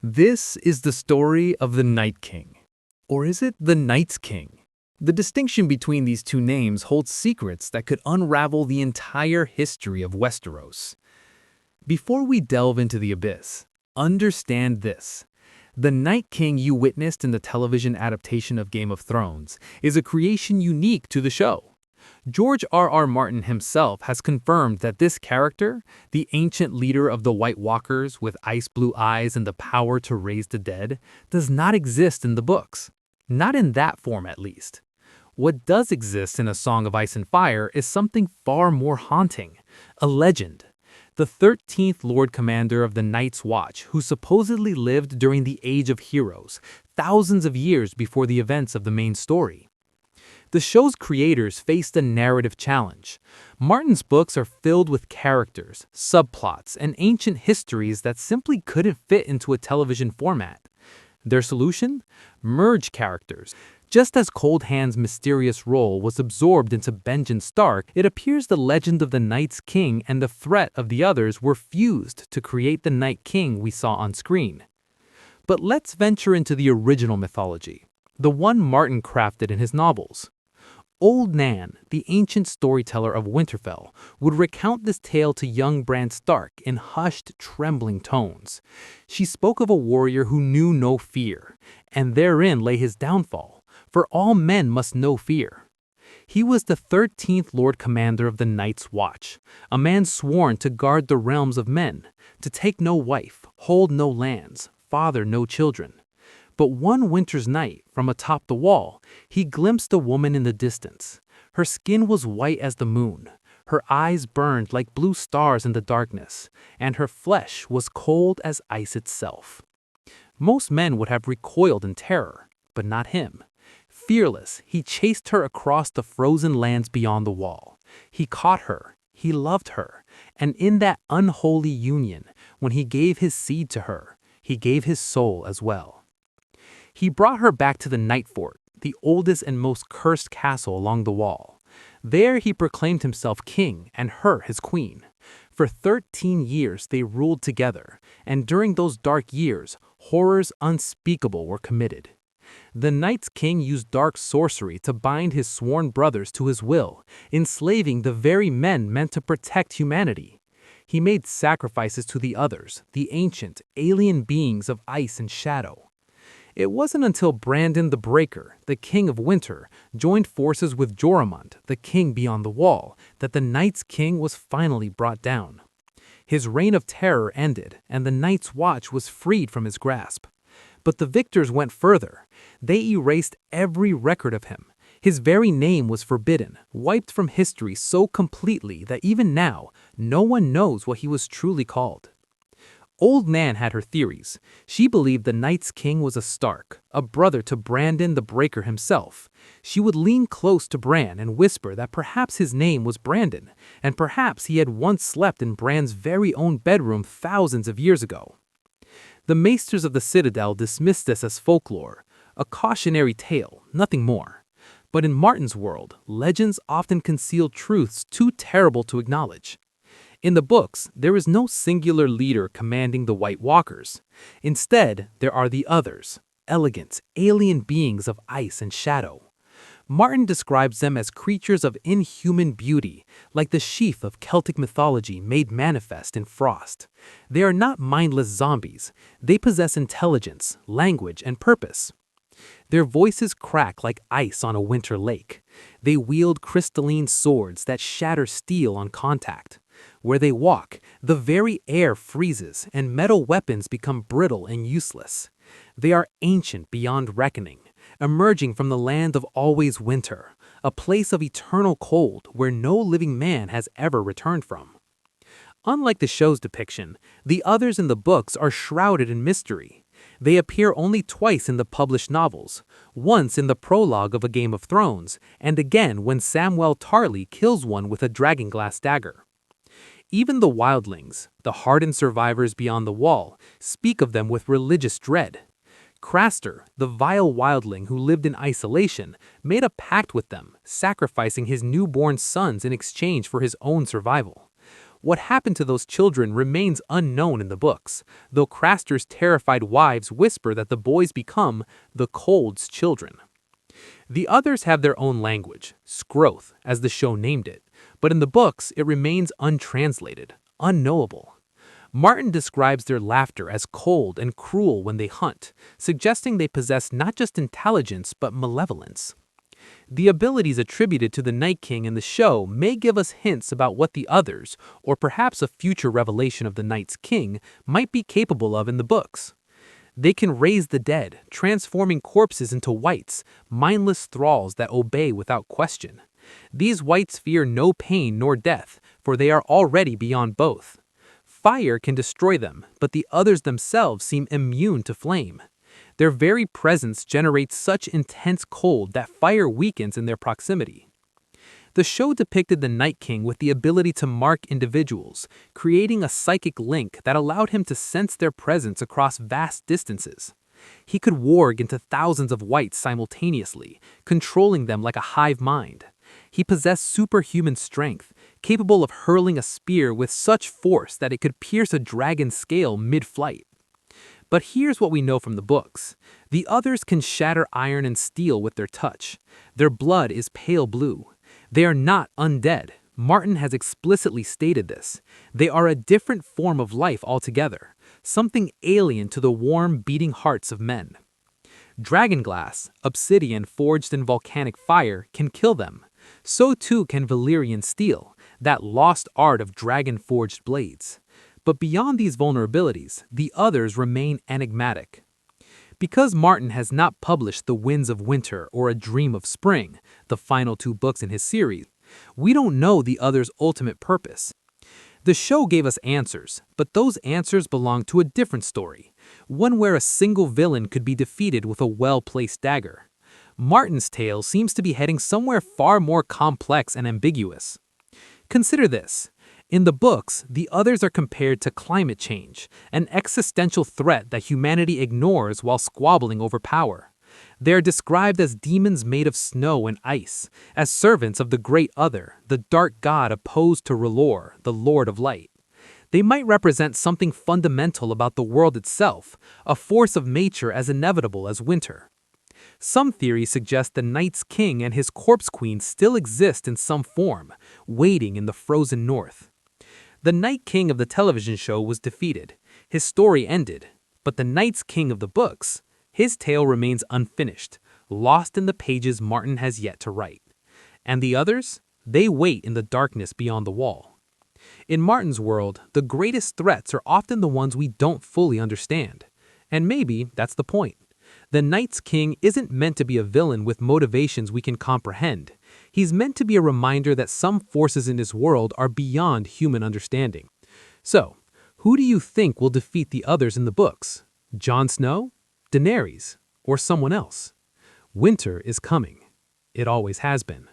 This is the story of the Night King. Or is it the Night's King? The distinction between these two names holds secrets that could unravel the entire history of Westeros. Before we delve into the abyss, understand this. The Night King you witnessed in the television adaptation of Game of Thrones is a creation unique to the show. George R.R. Martin himself has confirmed that this character, the ancient leader of the White Walkers with ice-blue eyes and the power to raise the dead, does not exist in the books. Not in that form, at least. What does exist in A Song of Ice and Fire is something far more haunting, a legend. The 13th Lord Commander of the Night's Watch, who supposedly lived during the Age of Heroes, thousands of years before the events of the main story. The show's creators faced a narrative challenge. Martin's books are filled with characters, subplots, and ancient histories that simply couldn't fit into a television format. Their solution? Merge characters. Just as Cold Hand's mysterious role was absorbed into Benjen Stark, it appears the legend of the Night's King and the threat of the others were fused to create the Night King we saw on screen. But let's venture into the original mythology, the one Martin crafted in his novels. Old Nan, the ancient storyteller of Winterfell, would recount this tale to young Bran Stark in hushed, trembling tones. She spoke of a warrior who knew no fear, and therein lay his downfall, for all men must know fear. He was the 13th Lord Commander of the Night's Watch, a man sworn to guard the realms of men, to take no wife, hold no lands, father no children. But one winter's night, from atop the wall, he glimpsed a woman in the distance. Her skin was white as the moon, her eyes burned like blue stars in the darkness, and her flesh was cold as ice itself. Most men would have recoiled in terror, but not him. Fearless, he chased her across the frozen lands beyond the wall. He caught her, he loved her, and in that unholy union, when he gave his seed to her, he gave his soul as well. He brought her back to the Night Fort, the oldest and most cursed castle along the wall. There he proclaimed himself king and her his queen. For 13 years they ruled together, and during those dark years, horrors unspeakable were committed. The Night's King used dark sorcery to bind his sworn brothers to his will, enslaving the very men meant to protect humanity. He made sacrifices to the others, the ancient, alien beings of ice and shadow. It wasn't until Brandon the Breaker, the King of Winter, joined forces with Joramund, the King beyond the wall, that the Night's King was finally brought down. His reign of terror ended, and the Night's Watch was freed from his grasp. But the victors went further. They erased every record of him. His very name was forbidden, wiped from history so completely that even now, no one knows what he was truly called. Old Nan had her theories. She believed the Night's King was a Stark, a brother to Brandon the Breaker himself. She would lean close to Bran and whisper that perhaps his name was Brandon, and perhaps he had once slept in Bran's very own bedroom thousands of years ago. The Maesters of the Citadel dismissed this as folklore, a cautionary tale, nothing more. But in Martin's world, legends often conceal truths too terrible to acknowledge. In the books, there is no singular leader commanding the White Walkers. Instead, there are the others, elegant, alien beings of ice and shadow. Martin describes them as creatures of inhuman beauty, like the sheath of Celtic mythology made manifest in frost. They are not mindless zombies. They possess intelligence, language, and purpose. Their voices crack like ice on a winter lake. They wield crystalline swords that shatter steel on contact. Where they walk, the very air freezes and metal weapons become brittle and useless. They are ancient beyond reckoning, emerging from the land of always winter, a place of eternal cold where no living man has ever returned from. Unlike the show's depiction, the others in the books are shrouded in mystery. They appear only twice in the published novels, once in the prologue of A Game of Thrones, and again when Samwell Tarly kills one with a dragonglass dagger. Even the wildlings, the hardened survivors beyond the wall, speak of them with religious dread. Craster, the vile wildling who lived in isolation, made a pact with them, sacrificing his newborn sons in exchange for his own survival. What happened to those children remains unknown in the books, though Craster's terrified wives whisper that the boys become the Cold's children. The others have their own language, Scroth, as the show named it, but in the books it remains untranslated, unknowable. Martin describes their laughter as cold and cruel when they hunt, suggesting they possess not just intelligence but malevolence. The abilities attributed to the Night King in the show may give us hints about what the others, or perhaps a future revelation of the Night's King, might be capable of in the books. They can raise the dead, transforming corpses into wights, mindless thralls that obey without question. These wights fear no pain nor death, for they are already beyond both. Fire can destroy them, but the others themselves seem immune to flame. Their very presence generates such intense cold that fire weakens in their proximity. The show depicted the Night King with the ability to mark individuals, creating a psychic link that allowed him to sense their presence across vast distances. He could warg into thousands of wights simultaneously, controlling them like a hive mind. He possessed superhuman strength, capable of hurling a spear with such force that it could pierce a dragon's scale mid-flight. But here's what we know from the books. The others can shatter iron and steel with their touch. Their blood is pale blue. They are not undead. Martin has explicitly stated this. They are a different form of life altogether, something alien to the warm, beating hearts of men. Dragonglass, obsidian forged in volcanic fire, can kill them. So too can Valyrian steel, that lost art of dragon-forged blades. But beyond these vulnerabilities, the others remain enigmatic. Because Martin has not published The Winds of Winter or A Dream of Spring, the final two books in his series, we don't know the others' ultimate purpose. The show gave us answers, but those answers belong to a different story, one where a single villain could be defeated with a well-placed dagger. Martin's tale seems to be heading somewhere far more complex and ambiguous. Consider this. In the books, the others are compared to climate change, an existential threat that humanity ignores while squabbling over power. They are described as demons made of snow and ice, as servants of the Great Other, the dark god opposed to R'hllor, the Lord of Light. They might represent something fundamental about the world itself, a force of nature as inevitable as winter. Some theories suggest the Night's King and his corpse queen still exist in some form, waiting in the frozen north. The Night King of the television show was defeated. His story ended. But the Night's King of the books, his tale remains unfinished, lost in the pages Martin has yet to write. And the others? They wait in the darkness beyond the wall. In Martin's world, the greatest threats are often the ones we don't fully understand. And maybe that's the point. The Night's King isn't meant to be a villain with motivations we can comprehend. He's meant to be a reminder that some forces in his world are beyond human understanding. So, who do you think will defeat the others in the books? Jon Snow? Daenerys? Or someone else? Winter is coming. It always has been.